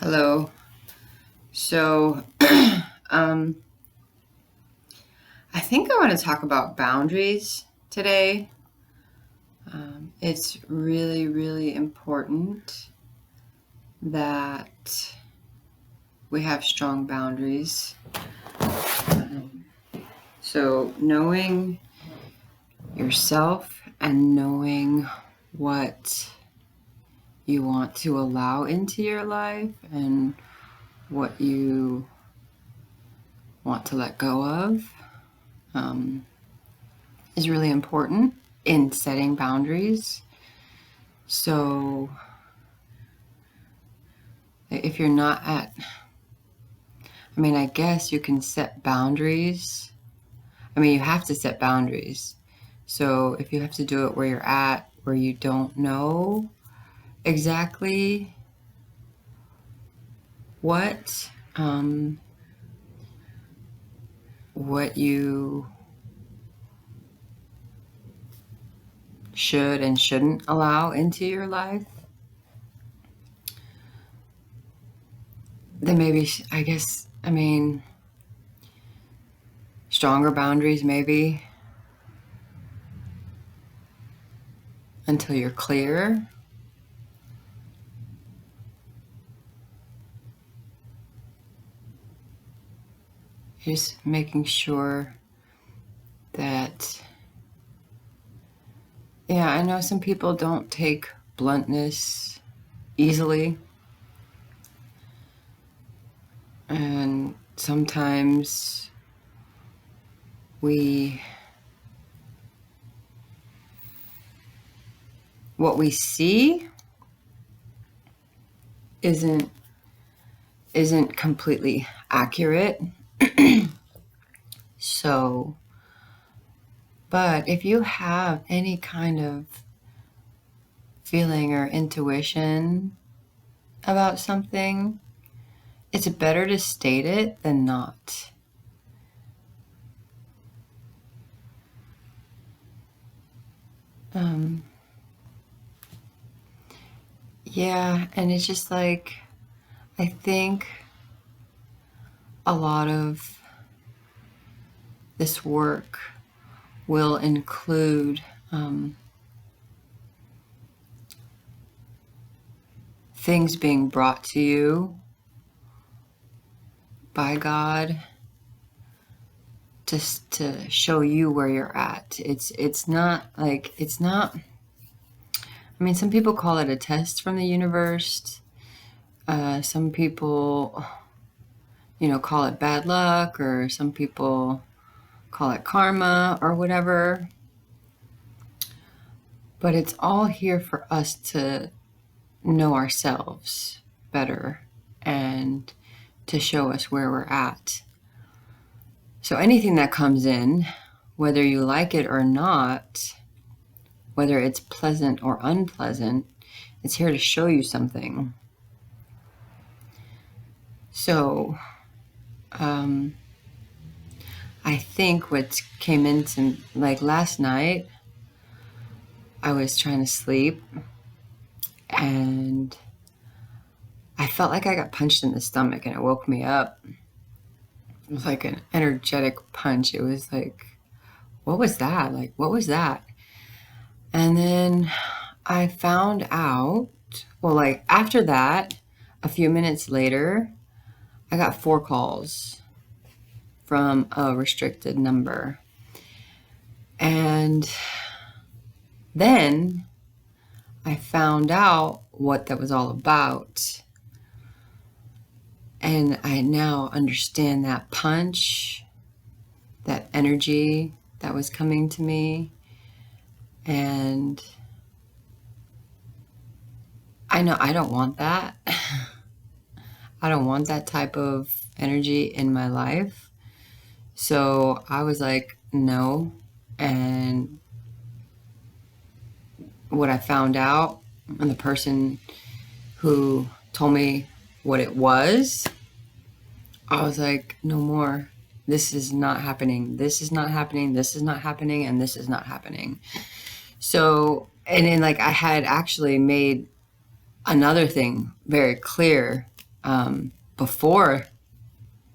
Hello. So, um, I think I want to talk about boundaries today. It's really, really important that we have strong boundaries. So, knowing yourself and knowing what you want to allow into your life and what you want to let go of is really important in setting boundaries. So if you're not I guess you can set boundaries. You have to set boundaries. So if you have to do it where you're at, where you don't know exactly what you should and shouldn't allow into your life, then maybe, stronger boundaries maybe until you're clear. Just making sure that, I know some people don't take bluntness easily. And sometimes what we see isn't completely accurate. So, but if you have any kind of feeling or intuition about something, it's better to state it than not. And it's just like, I think a lot of this work will include things being brought to you by God just to show you where you're at. It's not, some people call it a test from the universe. Some people, call it bad luck, or some people call it karma or whatever. But it's all here for us to know ourselves better and to show us where we're at. So anything that comes in, whether you like it or not, whether it's pleasant or unpleasant, it's here to show you something. So I think what came into, last night, I was trying to sleep and I felt like I got punched in the stomach and it woke me up. It was like an energetic punch. It was like, what was that? What was that? And then I found out, after that, a few minutes later, I got 4 calls from a restricted number. And then I found out what that was all about. And I now understand that punch, that energy that was coming to me. And I know I don't want that. I don't want that type of energy in my life. So I was like, no. And what I found out, and the person who told me what it was, I was like, no more. This is not happening. This is not happening. This is not happening. And this is not happening. So, and then I had actually made another thing very clear before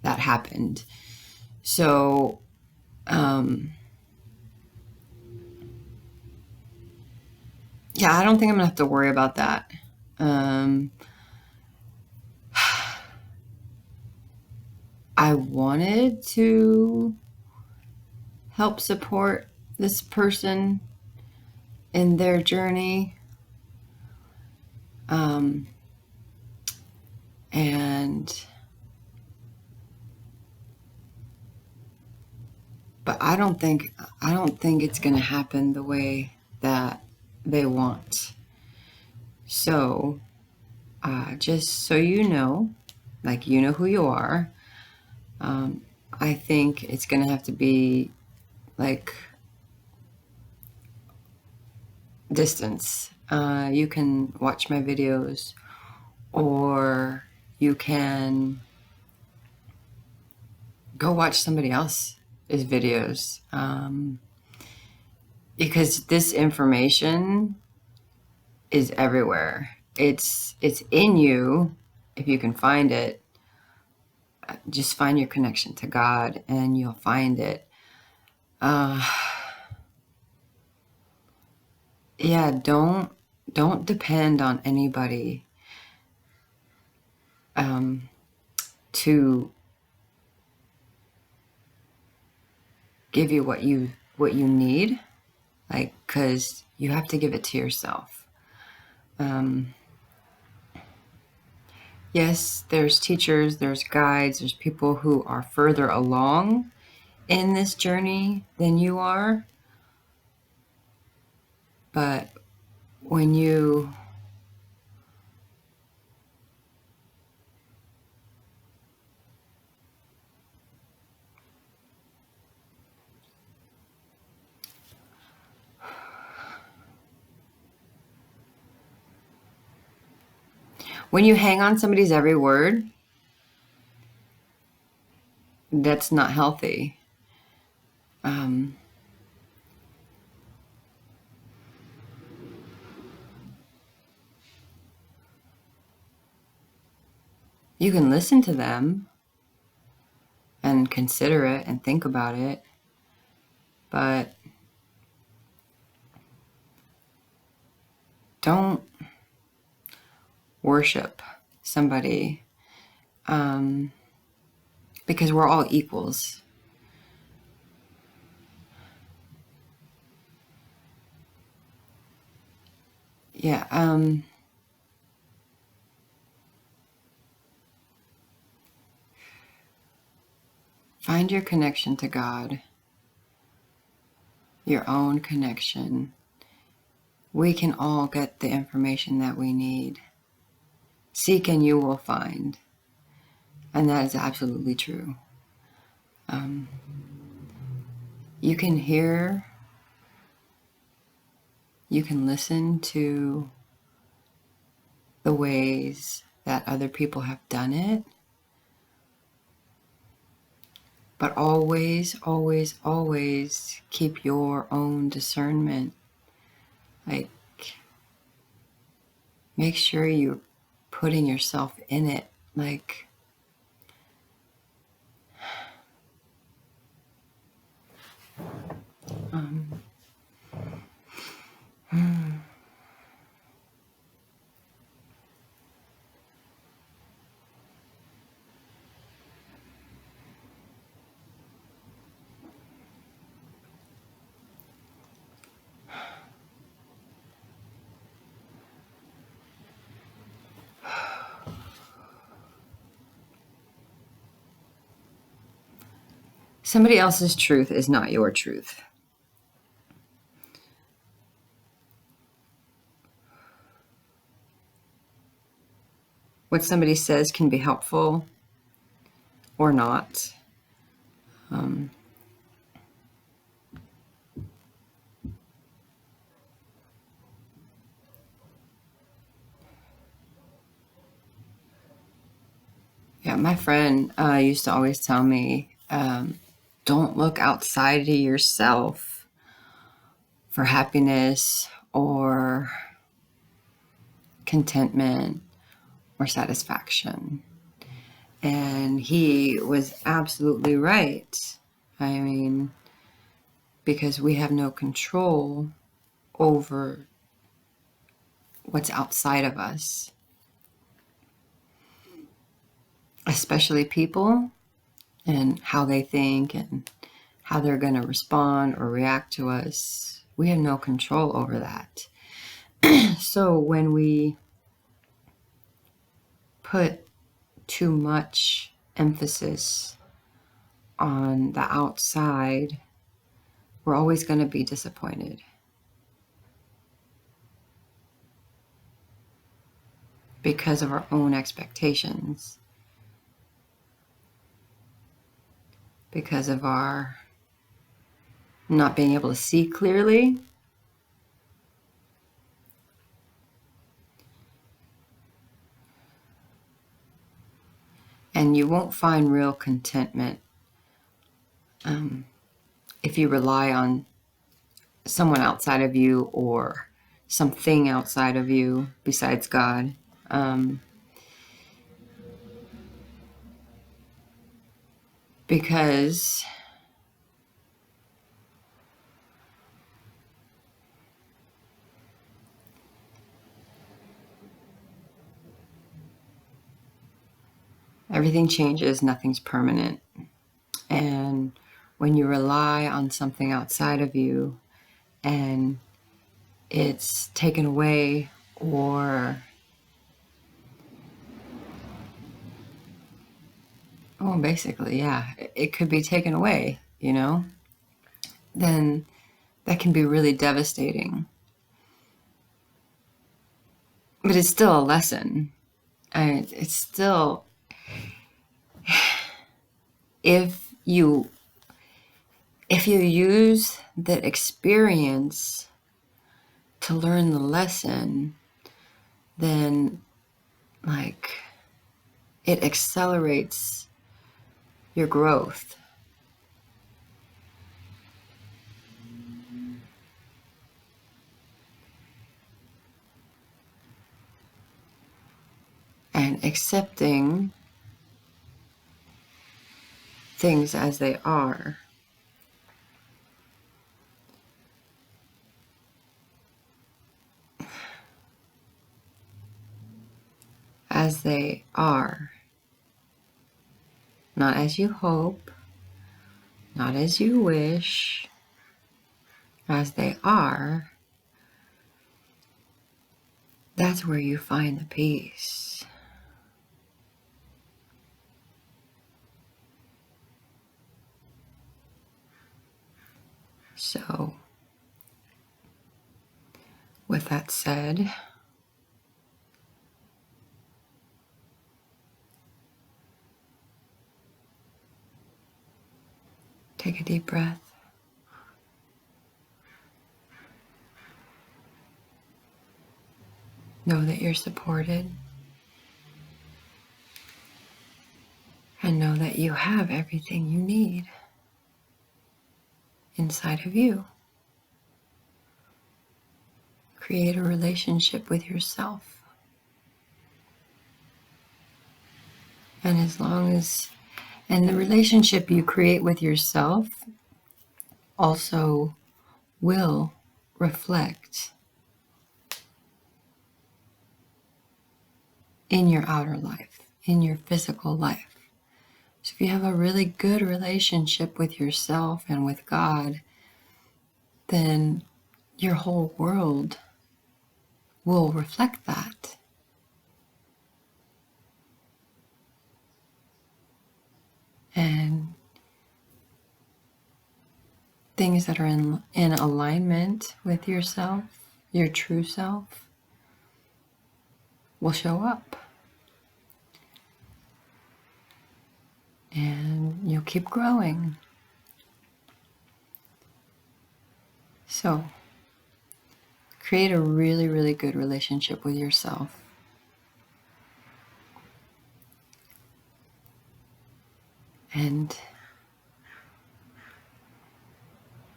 that happened. So, yeah, I don't think I'm gonna have to worry about that. I wanted to help support this person in their journey. But I don't think it's going to happen the way that they want. So, just so you know, like, you know who you are. I think it's going to have to be like distance. You can watch my videos, or you can go watch somebody else's videos, because this information is everywhere. It's in you if you can find it. Just find your connection to God and you'll find it. Yeah, don't depend on anybody to give you what you need, like, because you have to give it to yourself. Yes, there's teachers, there's guides, there's people who are further along in this journey than you are. But when you hang on somebody's every word, that's not healthy. You can listen to them and consider it and think about it, but don't worship somebody, because we're all equals. Yeah. Find your connection to God, your own connection. We can all get the information that we need. Seek and you will find. And that is absolutely true. You can hear, you can listen to the ways that other people have done it, but always, always, always keep your own discernment. Like, make sure you're putting yourself in it. Like, somebody else's truth is not your truth. What somebody says can be helpful or not. Yeah, my friend used to always tell me, don't look outside of yourself for happiness or contentment or satisfaction. And he was absolutely right. I mean, because we have no control over what's outside of us, especially people and how they think and how they're going to respond or react to us. We have no control over that. So when we put too much emphasis on the outside, we're always going to be disappointed. Because of our own expectations, because of our not being able to see clearly. And you won't find real contentment if you rely on someone outside of you or something outside of you besides God. Because everything changes, nothing's permanent. And when you rely on something outside of you and it's taken away, or basically, yeah, it could be taken away, then that can be really devastating. But it's still a lesson. It's still, if you use the experience to learn the lesson, then it accelerates your growth. And accepting things as they are. As they are. Not as you hope, not as you wish, as they are. That's where you find the peace. So, with that said, take a deep breath. Know that you're supported. And know that you have everything you need inside of you. Create a relationship with yourself. And and the relationship you create with yourself also will reflect in your outer life, in your physical life. So if you have a really good relationship with yourself and with God, then your whole world will reflect that. And things that are in alignment with yourself, your true self, will show up. And you'll keep growing. So, create a really, really good relationship with yourself. And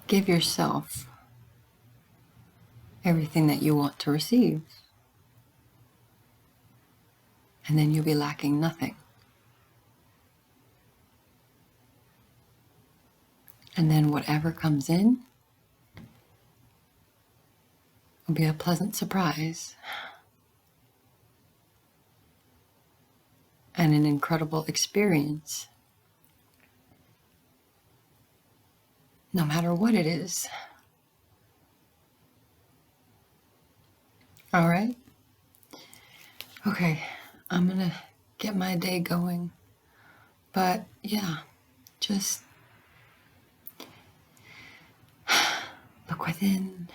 give yourself everything that you want to receive. And then you'll be lacking nothing. And then whatever comes in will be a pleasant surprise and an incredible experience, no matter what it is. All right? Okay, I'm gonna get my day going. But yeah, just look within,